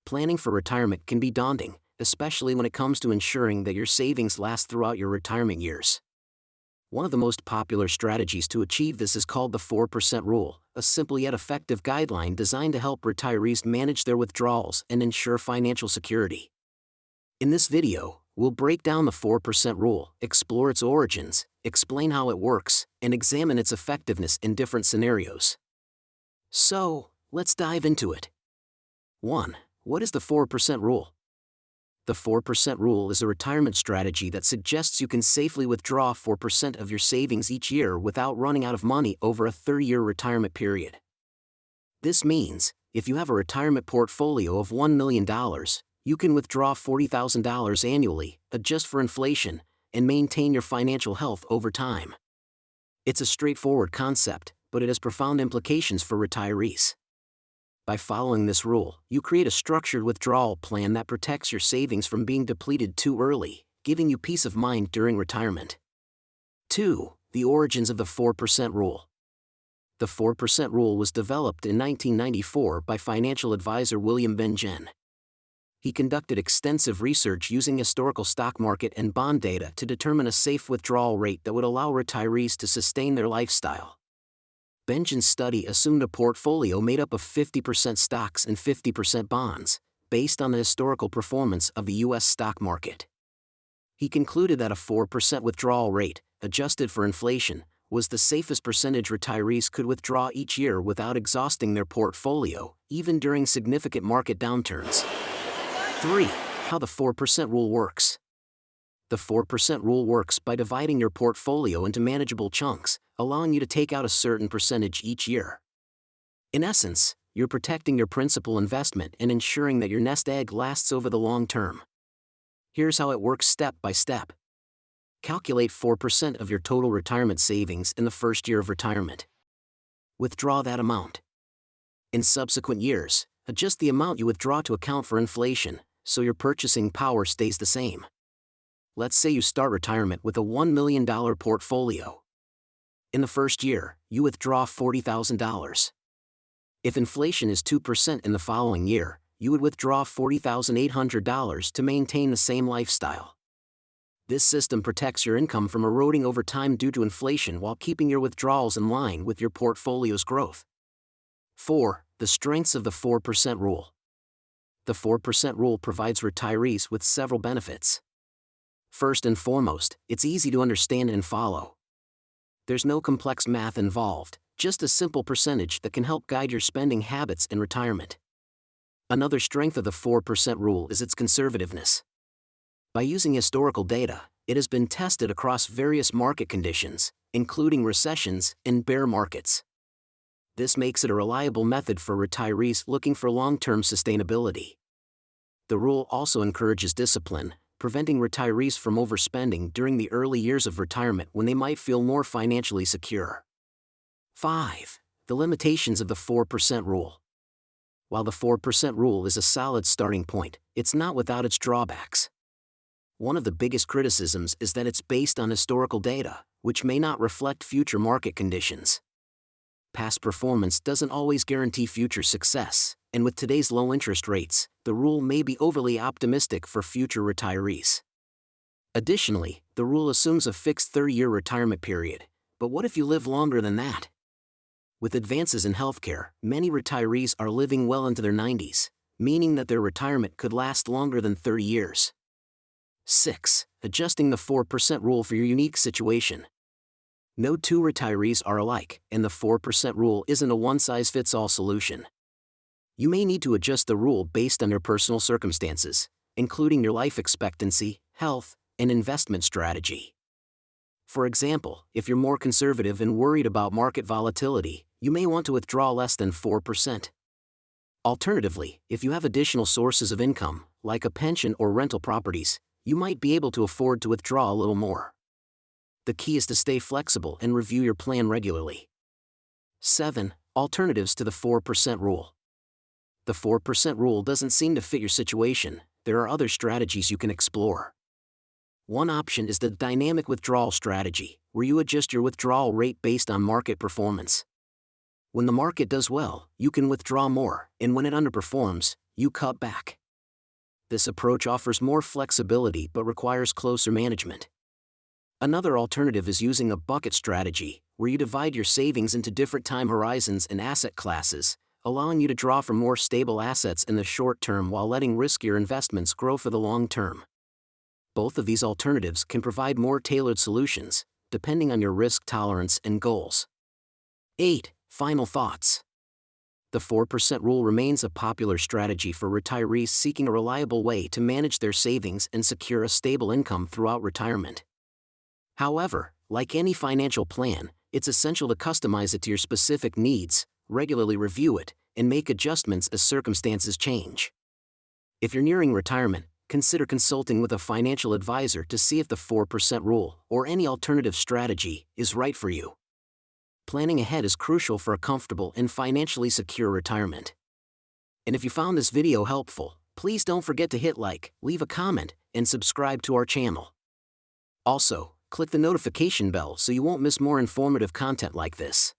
Planning for retirement can be daunting, especially when it comes to ensuring that your savings last throughout your retirement years. One of the most popular strategies to achieve this is called the 4% rule, a simple yet effective guideline designed to help retirees manage their withdrawals and ensure financial security. In this video, we'll break down the 4% rule, explore its origins, explain how it works, and examine its effectiveness in different scenarios. So, let's dive into it. 1. What is the 4% rule? The 4% rule is a retirement strategy that suggests you can safely withdraw 4% of your savings each year without running out of money over a 30-year retirement period. This means, if you have a retirement portfolio of $1 million, you can withdraw $40,000 annually, adjust for inflation, and maintain your financial health over time. It's a straightforward concept, but it has profound implications for retirees. By following this rule, you create a structured withdrawal plan that protects your savings from being depleted too early, giving you peace of mind during retirement. 2. The origins of the 4% rule. The 4% rule was developed in 1994 by financial advisor William Bengen. He conducted extensive research using historical stock market and bond data to determine a safe withdrawal rate that would allow retirees to sustain their lifestyle. Bengen's study assumed a portfolio made up of 50% stocks and 50% bonds, based on the historical performance of the U.S. stock market. He concluded that a 4% withdrawal rate, adjusted for inflation, was the safest percentage retirees could withdraw each year without exhausting their portfolio, even during significant market downturns. 3. How the 4% rule works. The 4% rule works by dividing your portfolio into manageable chunks, allowing you to take out a certain percentage each year. In essence, you're protecting your principal investment and ensuring that your nest egg lasts over the long term. Here's how it works step by step. Calculate 4% of your total retirement savings in the first year of retirement. Withdraw that amount. In subsequent years, adjust the amount you withdraw to account for inflation, so your purchasing power stays the same. Let's say you start retirement with a $1 million portfolio. In the first year, you withdraw $40,000. If inflation is 2% in the following year, you would withdraw $40,800 to maintain the same lifestyle. This system protects your income from eroding over time due to inflation while keeping your withdrawals in line with your portfolio's growth. 4. The strengths of the 4% rule. The 4% rule provides retirees with several benefits. First and foremost, it's easy to understand and follow. There's no complex math involved, just a simple percentage that can help guide your spending habits in retirement. Another strength of the 4% rule is its conservativeness. By using historical data, it has been tested across various market conditions, including recessions and bear markets. This makes it a reliable method for retirees looking for long-term sustainability. The rule also encourages discipline, preventing retirees from overspending during the early years of retirement when they might feel more financially secure. 5. The limitations of the 4% rule. While the 4% rule is a solid starting point, it's not without its drawbacks. One of the biggest criticisms is that it's based on historical data, which may not reflect future market conditions. Past performance doesn't always guarantee future success, and with today's low interest rates, the rule may be overly optimistic for future retirees. Additionally, the rule assumes a fixed 30-year retirement period, but what if you live longer than that? With advances in healthcare, many retirees are living well into their 90s, meaning that their retirement could last longer than 30 years. 6. Adjusting the 4% rule for your unique situation. No two retirees are alike, and the 4% rule isn't a one-size-fits-all solution. You may need to adjust the rule based on your personal circumstances, including your life expectancy, health, and investment strategy. For example, if you're more conservative and worried about market volatility, you may want to withdraw less than 4%. Alternatively, if you have additional sources of income, like a pension or rental properties, you might be able to afford to withdraw a little more. The key is to stay flexible and review your plan regularly. 7. Alternatives to the 4% rule. The 4% rule doesn't seem to fit your situation. There are other strategies you can explore. One option is the dynamic withdrawal strategy, where you adjust your withdrawal rate based on market performance. When the market does well, you can withdraw more, and when it underperforms, you cut back. This approach offers more flexibility but requires closer management. Another alternative is using a bucket strategy, where you divide your savings into different time horizons and asset classes, allowing you to draw from more stable assets in the short term while letting riskier investments grow for the long term. Both of these alternatives can provide more tailored solutions, depending on your risk tolerance and goals. 8. Final thoughts. The 4% rule remains a popular strategy for retirees seeking a reliable way to manage their savings and secure a stable income throughout retirement. However, like any financial plan, it's essential to customize it to your specific needs, regularly review it, and make adjustments as circumstances change. If you're nearing retirement, consider consulting with a financial advisor to see if the 4% rule, or any alternative strategy, is right for you. Planning ahead is crucial for a comfortable and financially secure retirement. And if you found this video helpful, please don't forget to hit like, leave a comment, and subscribe to our channel. Also, click the notification bell so you won't miss more informative content like this.